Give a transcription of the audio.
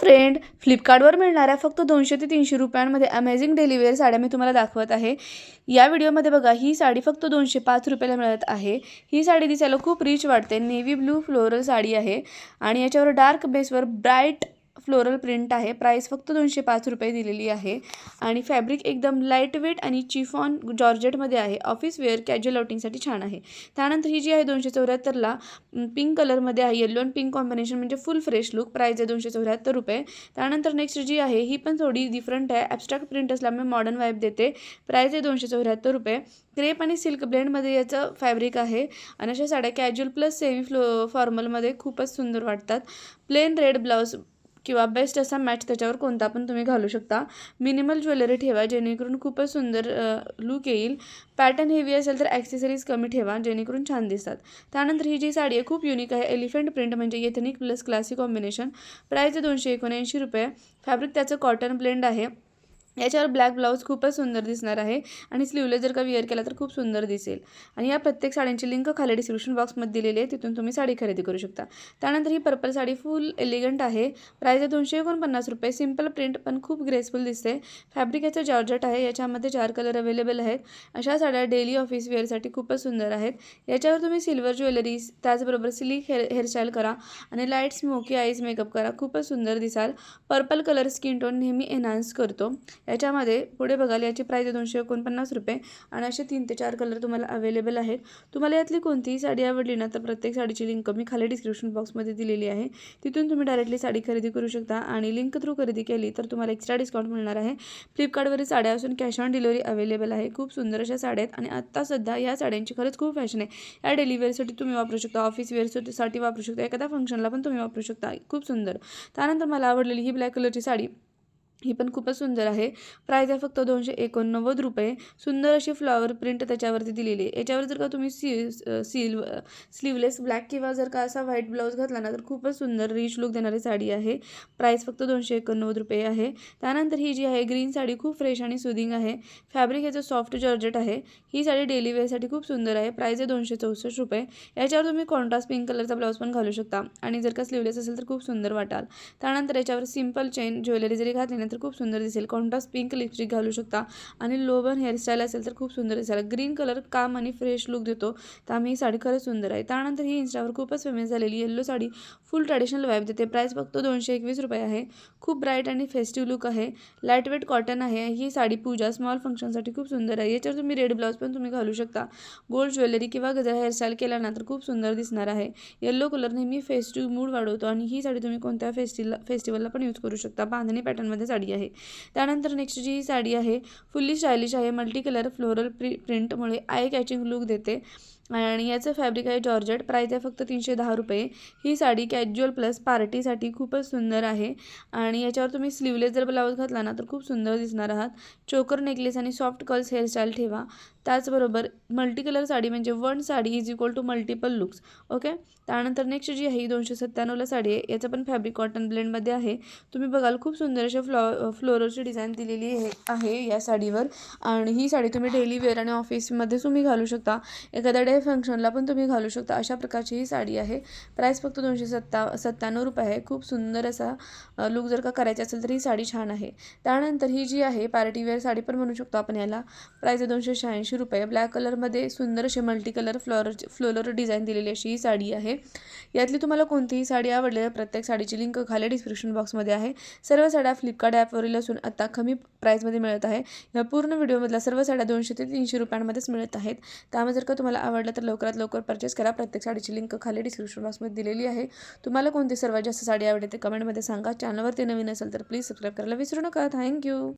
Friend, फ्लिपकार्टवर मिळणाऱ्या फक्त 200 ते 300 रुपयांमध्ये अमेझिंग डेली वेअर साड्या मी तुम्हाला दाखवत आहे. या व्हिडिओमध्ये बघा, ही साडी फक्त 205 रुपयाला मिळत आहे. ही साडी दिसायला खूप रिच वाटते. नेव्ही ब्लू फ्लोरल साडी आहे आणि याच्यावर डार्क बेसवर ब्राईट फ्लोरल प्रिंट आहे. प्राइस फक्त 205 रुपये दिलेली आहे आणि फॅब्रिक एकदम लाईट वेट आणि चिफॉन जॉर्जेटमध्ये आहे. ऑफिस वेअर कॅज्युअल आउटिंगसाठी छान आहे. त्यानंतर ही जी आहे 274ला पिंक कलरमध्ये आहे. येलो आणि पिंक कॉम्बिनेशन म्हणजे फुल फ्रेश लुक. प्राइस आहे 274 रुपये. त्यानंतर नेक्स्ट जी आहे ही पण थोडी डिफरंट आहे. ॲब्स्ट्रॅक्ट प्रिंट असल्यामुळे मॉडर्न वाईब देते. प्राइस आहे 274 रुपये. क्रेप आणि सिल्क ब्लेंडमध्ये याचं फॅब्रिक आहे आणि अशा साड्या कॅज्युअल प्लस सेमी फॉर्मलमध्ये खूपच सुंदर वाटतात. प्लेन रेड ब्लाऊज किंवा बेस्ट असा मॅच त्याच्यावर कोणता पण तुम्ही घालू शकता. मिनिमल ज्वेलरी ठेवा जेणेकरून खूपच सुंदर लुक येईल. पॅटर्न हेवी असेल तर ॲक्सेसरीज कमी ठेवा जेणेकरून छान दिसतात. त्यानंतर ही जी साडी आहे खूप युनिक आहे. एलिफंट प्रिंट म्हणजे ethnic plus classic combination. Price आहे 279 रुपये. फॅब्रिक त्याचं कॉटन ब्लेंड आहे. याच्यावर ब्लॅक ब्लाऊज खूपच सुंदर दिसणार आहे आणि स्लीवलेस जर का विअर केला तर खूप सुंदर दिसेल. आणि या प्रत्येक साड्यांची लिंक खाली डिस्क्रिप्शन बॉक्समध्ये दिलेली आहे, तिथून तुम्ही साडी खरेदी करू शकता. त्यानंतर ही पर्पल साडी फुल एलिगंट आहे. प्राइस आहे 249 रुपये. सिंपल प्रिंट पण खूप ग्रेसफुल दिसते. फॅब्रिक याचं जॉर्जेट आहे. याच्यामध्ये 4 कलर अवेलेबल आहेत. अशा साड्या डेली ऑफिस वेअरसाठी खूपच सुंदर आहेत. याच्यावर तुम्ही सिल्वर ज्वेलरी त्याचबरोबर सिल्क हेअरस्टाईल करा आणि लाईट स्मोकी आईज मेकअप करा. खूपच सुंदर दिसाल. पर्पल कलर स्किन टोन नेहमी एनहान्स करतो. याच्यामध्ये पुढे बघाल याची प्राइस आहे 249 रुपये आणि असे 3 ते 4 कलर तुम्हाला अवेलेबल आहेत. तुम्हाला यातली कोणतीही साडी आवडली ना तर प्रत्येक साडीची लिंक मी खाली डिस्क्रिप्शन बॉक्समध्ये दिलेली आहे, तिथून तुम्ही डायरेक्टली साडी खरेदी करू शकता आणि लिंक थ्रू खरेदी केली तर तुम्हाला एक्स्ट्रा डिस्काउंट मिळणार आहे. फ्लिपकार्टवरील साड्या असून कॅश ऑन डिलिव्हरी अवेलेबल आहे. खूप सुंदर अशा साड्या आहेत आणि आत्ता सध्या या साड्यांची खरंच खूप फॅशन आहे. या डेली वेअरसाठी तुम्ही वापरू शकता, ऑफिस वेअरसाठी वापरू शकता, एखाद्या फंक्शनला पण तुम्ही वापरू शकता. खूप सुंदर. त्यानंतर मला आवडलेली ही ब्लॅक कलरची साडी, ही पण खूपच सुंदर आहे. प्राइस आहे फक्त 289 रुपये. सुंदर अशी फ्लॉवर प्रिंट त्याच्यावरती दिलेली आहे. याच्यावर जर का तुम्ही स्लीवलेस ब्लॅक किंवा जर का असा व्हाईट ब्लाऊज घातला ना तर खूपच सुंदर रिच लुक देणारी साडी आहे. प्राइस फक्त 289 रुपये आहे. त्यानंतर ही जी आहे ग्रीन साडी खूप फ्रेश आणि सुदिंग आहे. फॅब्रिक याचं सॉफ्ट जॉर्जेट आहे. ही साडी डेली वेअरसाठी खूप सुंदर आहे. प्राइस आहे 264 रुपये. याच्यावर तुम्ही कॉन्ट्रास्ट पिंक कलरचा ब्लाऊज पण घालू शकता आणि जर का स्लीवलेस असेल तर खूप सुंदर वाटाल. त्यानंतर याच्यावर सिंपल चेन ज्वेलरी जरी घातली ना तर खूप सुंदर दिसेल. कॉन्ट्रास्ट पिंक लिपस्टिक घालू शकता आणि लोबन हेअरस्टाईल असेल तर खूप सुंदर दिसेल. ग्रीन कलर काम आणि फ्रेश लुक देतो, त्यामुळे ही साडी खरंच सुंदर आहे. त्यानंतर ही इन्स्टावर खूपच फेमस झालेली येल्लो साडी फुल ट्रॅडिशनल वाईब देते. प्राइस फक्त 221 रुपये आहे. खूप ब्राईट आणि फेस्टिव्ह लुक आहे. लाईट वेट कॉटन आहे. ही साडी पूजा स्मॉल फंक्शनसाठी खूप सुंदर आहे. याच्यावर तुम्ही रेड ब्लाऊज पण तुम्ही घालू शकता. गोल्ड ज्वेलरी किंवा गजरा हेअरस्टाईल केला ना तर खूप सुंदर दिसणार आहे. येल्लो कलर नेहमी फेस्टिव्ह मूड वाढवतो आणि ही साडी तुम्ही कोणत्या फेस्टिवलला पण यूज करू शकता. बांधणी पॅटर्नमध्ये साडी आहे. त्यानंतर नेक्स्ट जी साडी आहे फुल्ली स्टायलिश आहे. मल्टी कलर फ्लोरल प्रिंटमुळे आय कॅचिंग लुक देते आणि याचं फॅब्रिक आहे जॉर्जेट. प्राइस आहे फक्त 310 रुपये. ही साडी कॅज्युअल प्लस पार्टीसाठी खूपच सुंदर आहे आणि याच्यावर तुम्ही स्लीवलेस जर ब्लाऊज घातला ना तर खूप सुंदर दिसणार आहात. चोकर नेकलेस आणि सॉफ्ट कर्ल्स हेअरस्टाईल ठेवा. त्याचबरोबर मल्टी कलर साडी म्हणजे one sari is equal to multiple looks. Okay. त्यानंतर नेक्स्ट जी आहे ही 297ला साडी आहे. याचं पण फॅब्रिक कॉटन ब्लेंडमध्ये आहे. तुम्ही बघाल खूप सुंदर अशा फ्लोरलची डिझाईन दिलेली आहे या साडीवर आणि ही साडी तुम्ही डेली वेअर आणि ऑफिसमध्ये तुम्ही घालू शकता. एखाद्या डे फंक्शनला पण तुम्ही घालू शकता. अशा प्रकारची ही साडी आहे. प्राइस फक्त 297 रुपये आहे. खूप सुंदर असा लुक जर का करायचा असेल तर ही साडी छान आहे. त्यानंतर ही जी आहे पार्टी वेअर साडी पण म्हणू शकतो आपण याला. प्राइस आहे 286 रुपये. ब्लॅक कलरमध्ये सुंदर असे मल्टी कलर फ्लोरल डिझाईन दिलेली अशी ही साडी आहे. यातली तुम्हाला कोणतीही साडी आवडली तर प्रत्येक साडीची लिंक खाली डिस्क्रिप्शन बॉक्समध्ये आहे. सर्व साड्या फ्लिपकार्ट ॲपवरील असून आता कमी प्राईजमध्ये मिळत आहे. या पूर्ण व्हिडिओमधल्या सर्व साड्या 200 ते 300 रुपयांमध्येच मिळत आहेत. त्यामुळे जर का तुम्हाला आवडलं तर लवकरात लवकर परचेस करा. प्रत्येक साडीची लिंक खाली डिस्क्रिप्शन बॉक्समध्ये दिलेली आहे. तुम्हाला कोणती सर्वात जास्त साडी आवडते ते कमेंटमध्ये सांगा. चॅनलवरती नवीन असेल तर प्लीज सबस्क्राईब करायला विसरू नका. थँक्यू.